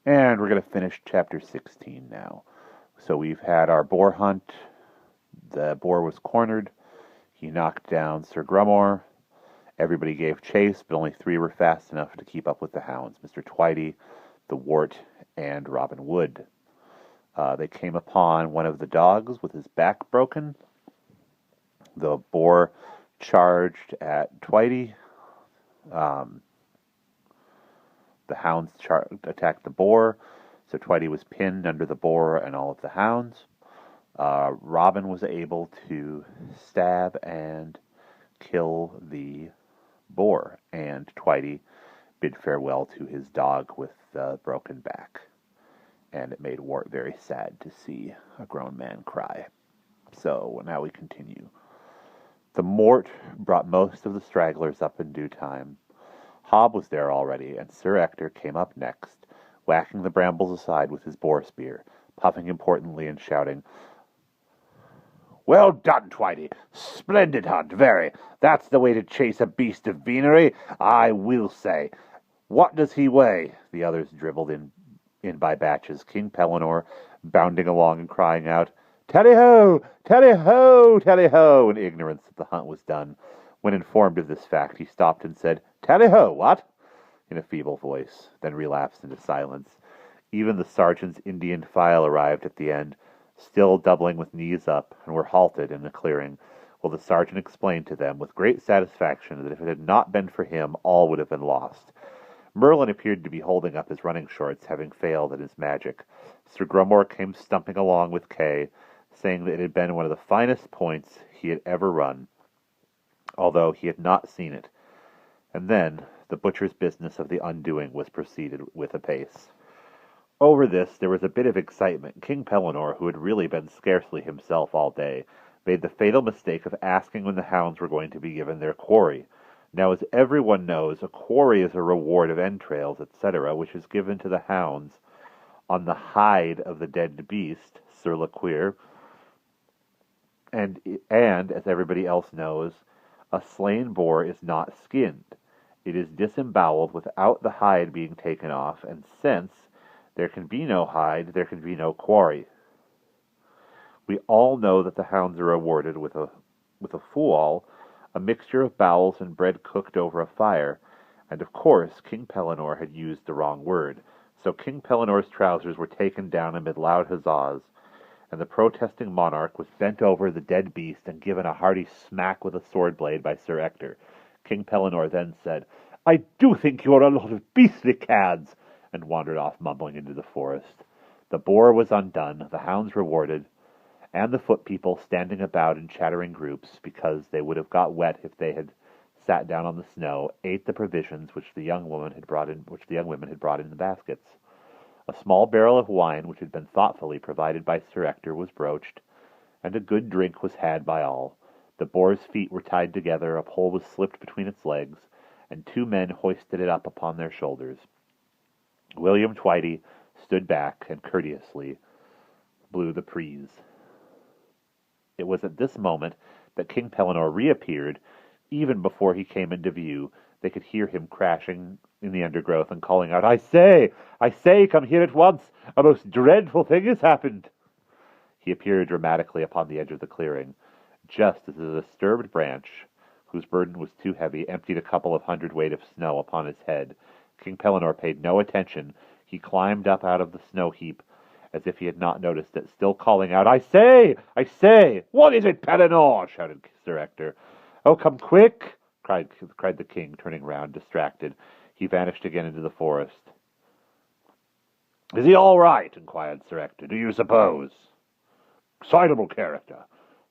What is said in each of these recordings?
And we're going to finish chapter 16 now. So we've had our boar hunt. The boar was cornered. He knocked down Sir Grummore. Everybody gave chase, but only three were fast enough to keep up with the hounds: Mr. Twitey, the Wart, and Robin Wood. They came upon one of the dogs with his back broken. The boar charged at Twitey. Um, the hounds attacked the boar, so Twitey was pinned under the boar and all of the hounds. Robin was able to stab and kill the boar, and Twitey bid farewell to his dog with the broken back. And it made Wart very sad to see a grown man cry. So now we continue. The Mort brought most of the stragglers up in due time. Hob was there already, and Sir Ector came up next, whacking the brambles aside with his boar spear, puffing importantly and shouting, "Well done, Twitey! Splendid hunt, very! That's the way to chase a beast of venery, I will say. What does he weigh?" The others dribbled in by batches, King Pellinore bounding along and crying out, "Tally-ho! Tally-ho! Tally-ho!" in ignorance that the hunt was done. When informed of this fact, he stopped and said, "Tally-ho, what?" in a feeble voice, then relapsed into silence. Even the sergeant's Indian file arrived at the end, still doubling with knees up, and were halted in a clearing, while the sergeant explained to them with great satisfaction that if it had not been for him, all would have been lost. Merlin appeared to be holding up his running shorts, having failed in his magic. Sir Grummore came stumping along with Kay, saying that it had been one of the finest points he had ever run, although he had not seen it. And then the butcher's business of the undoing was proceeded with apace. Over this there was a bit of excitement. King Pellinore, who had really been scarcely himself all day, made the fatal mistake of asking when the hounds were going to be given their quarry. Now, as everyone knows, a quarry is a reward of entrails, etc., which is given to the hounds on the hide of the dead beast, Sir Laquire, and as everybody else knows, a slain boar is not skinned. It is disemboweled without the hide being taken off, and since there can be no hide, there can be no quarry. We all know that the hounds are rewarded with a fool, a mixture of bowels and bread cooked over a fire, and of course King Pellinore had used the wrong word, so King Pellinore's trousers were taken down amid loud huzzas, and the protesting monarch was bent over the dead beast and given a hearty smack with a sword blade by Sir Ector. King Pellinore then said, "I do think you're a lot of beastly cads," and wandered off mumbling into the forest. The boar was undone, the hounds rewarded, and the foot people standing about in chattering groups, because they would have got wet if they had sat down on the snow, ate the provisions which the young women had brought in the baskets. A small barrel of wine, which had been thoughtfully provided by Sir Ector, was broached, and a good drink was had by all. The boar's feet were tied together, a pole was slipped between its legs, and two men hoisted it up upon their shoulders. William Twitey stood back and courteously blew the prees. It was at this moment that King Pellinore reappeared. Even before he came into view, they could hear him crashing in the undergrowth and calling out, I say, come here at once! A most dreadful thing has happened!" He appeared dramatically upon the edge of the clearing, just as a disturbed branch, whose burden was too heavy, emptied a couple of hundredweight of snow upon his head. King Pellinore paid no attention. He climbed up out of the snow heap, as if he had not noticed it, still calling out, I say! What is it, Pellinore?" shouted Sir Ector. "Oh, come quick!" cried the king, turning round, distracted. He vanished again into the forest. "Is he all right?" inquired Sir Ector. "Do you suppose?" "Excitable character,"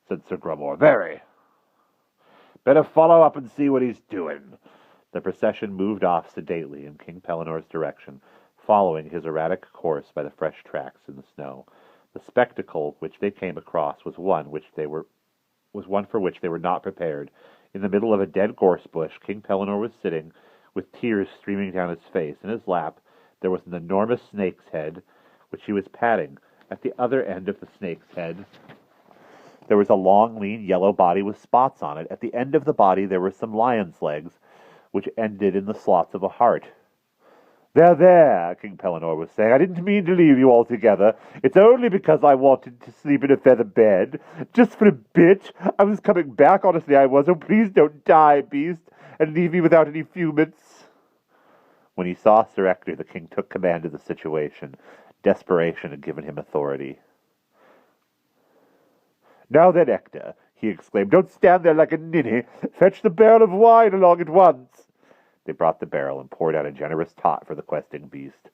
said Sir Grummore. "Very. Better follow up and see what he's doing." The procession moved off sedately in King Pellinore's direction, following his erratic course by the fresh tracks in the snow. The spectacle which they came across was one for which they were not prepared. In the middle of a dead gorse bush, King Pellinore was sitting, with tears streaming down his face. In his lap there was an enormous snake's head, which he was patting. At the other end of the snake's head there was a long, lean, yellow body with spots on it. At the end of the body there were some lion's legs, which ended in the slots of a heart. There, King Pellinore was saying. I didn't mean to leave you altogether. It's only because I wanted to sleep in a feather bed. Just for a bit. I was coming back, honestly I was. Oh, please don't die, beast, and leave me without any fumets. When he saw Sir Ector, the king took command of the situation. Desperation had given him authority. Now then, Ector, he exclaimed, don't stand there like a ninny. Fetch the barrel of wine along at once. They brought the barrel and poured out a generous tot for the questing beast.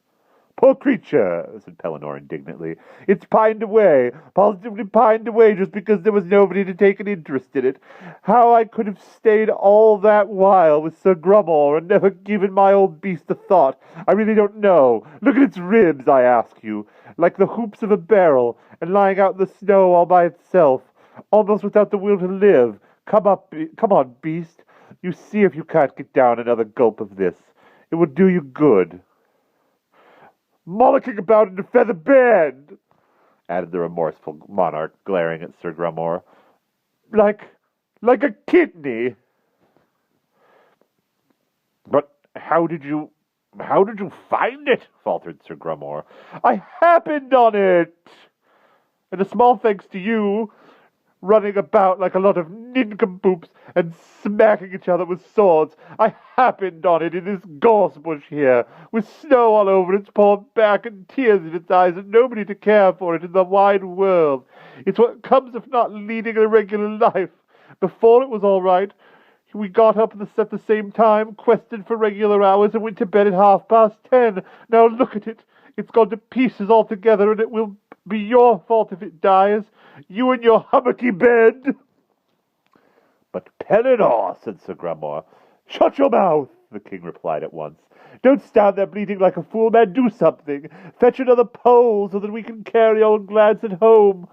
Poor creature, said Pellinore indignantly. It's pined away, positively pined away, just because there was nobody to take an interest in it. How I could have stayed all that while with Sir Grummore and never given my old beast a thought, I really don't know. Look at its ribs, I ask you, like the hoops of a barrel, and lying out in the snow all by itself, almost without the will to live. Come on, beast. You see if you can't get down another gulp of this. It will do you good. Mollocking about in a feather bed, added the remorseful monarch, glaring at Sir Grummore. Like a kidney. But how did you find it? Faltered Sir Grummore. I happened on it. And a small thanks to you, running about like a lot of nincompoops and smacking each other with swords. I happened on it in this gorse bush here, with snow all over its poor back and tears in its eyes and nobody to care for it in the wide world. It's what comes of not leading a regular life. Before it was all right. We got up at the same time, quested for regular hours, and went to bed at 10:30. Now look at it. It's gone to pieces altogether, and it will be your fault if it dies. You and your hummocky bed. But Pellinore, said Sir Grummore. Shut your mouth, the king replied at once. Don't stand there bleating like a fool, man. Do something. Fetch another pole so that we can carry old Gladstone home.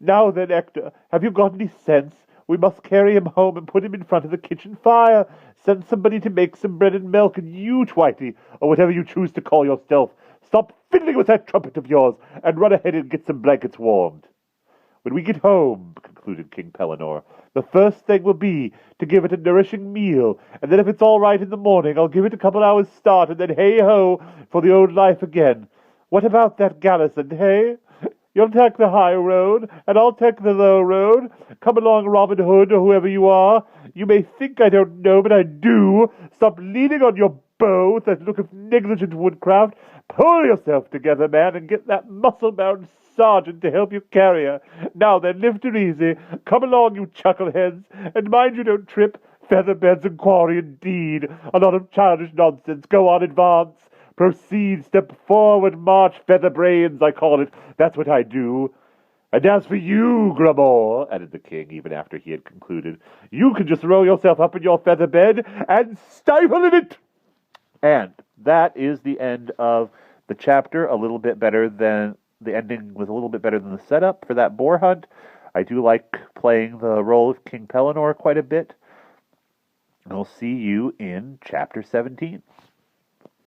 Now then, Ector, have you got any sense? We must carry him home and put him in front of the kitchen fire. Send somebody to make some bread and milk, and you, Twitey, or whatever you choose to call yourself, stop fiddling with that trumpet of yours, and run ahead and get some blankets warmed. When we get home, concluded King Pellinore, the first thing will be to give it a nourishing meal, and then if it's all right in the morning, I'll give it a couple hours' start, and then hey-ho for the old life again. What about that garrison, hey? You'll take the high road, and I'll take the low road. Come along, Robin Hood, or whoever you are. You may think I don't know, but I do. Stop leaning on your bow with that look of negligent woodcraft. Pull yourself together, man, and get that muscle-bound sergeant to help you carry her. Now then, lift her easy. Come along, you chuckleheads, and mind you don't trip. Feather beds and quarry, indeed. A lot of childish nonsense. Go on, advance. Proceed, step forward, march, feather brains, I call it. That's what I do. And as for you, Grummore, added the king, even after he had concluded, you can just roll yourself up in your feather bed and stifle in it. And that is the end of the chapter. A little bit better than the ending was a little bit better than the setup for that boar hunt. I do like playing the role of King Pellinore quite a bit. And we'll see you in chapter 17.